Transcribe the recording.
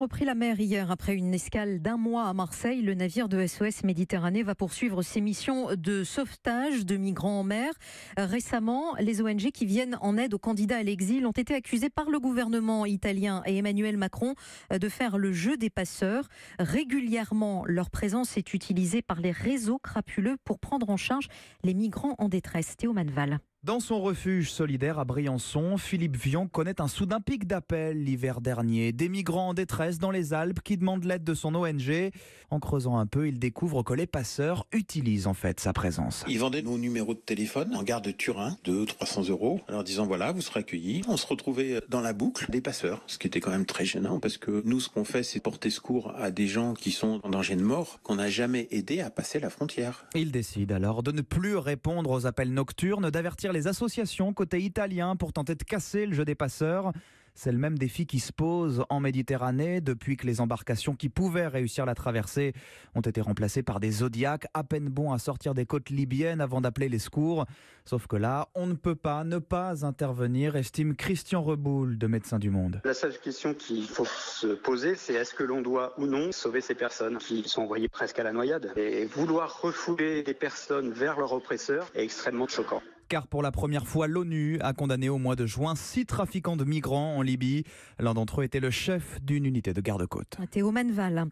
Repris la mer hier après une escale d'un mois à Marseille, le navire de SOS Méditerranée va poursuivre ses missions de sauvetage de migrants en mer. Récemment, les ONG qui viennent en aide aux candidats à l'exil ont été accusées par le gouvernement italien et Emmanuel Macron de faire le jeu des passeurs. Régulièrement, leur présence est utilisée par les réseaux crapuleux pour prendre en charge les migrants en détresse. Théo Manval. Dans son refuge solidaire à Briançon, Philippe Vion connaît un soudain pic d'appels l'hiver dernier. Des migrants en détresse dans les Alpes qui demandent l'aide de son ONG. En creusant un peu, il découvre que les passeurs utilisent en fait sa présence. Ils vendaient nos numéros de téléphone en gare de Turin, 200-300 €, en leur disant voilà, vous serez accueillis. On se retrouvait dans la boucle des passeurs, ce qui était quand même très gênant parce que nous, ce qu'on fait, c'est porter secours à des gens qui sont en danger de mort, qu'on n'a jamais aidé à passer la frontière. Il décide alors de ne plus répondre aux appels nocturnes, d'avertir les associations côté italien pour tenter de casser le jeu des passeurs. C'est le même défi qui se pose en Méditerranée depuis que les embarcations qui pouvaient réussir la traversée ont été remplacées par des Zodiacs à peine bons à sortir des côtes libyennes avant d'appeler les secours. Sauf que là, on ne peut pas ne pas intervenir, estime Christian Reboul de Médecins du Monde. La seule question qu'il faut se poser, c'est est-ce que l'on doit ou non sauver ces personnes qui sont envoyées presque à la noyade. Et vouloir refouler des personnes vers leur oppresseur est extrêmement choquant. Car pour la première fois, l'ONU a condamné au mois de juin 6 trafiquants de migrants en Libye. L'un d'entre eux était le chef d'une unité de garde-côte. Théo Manval.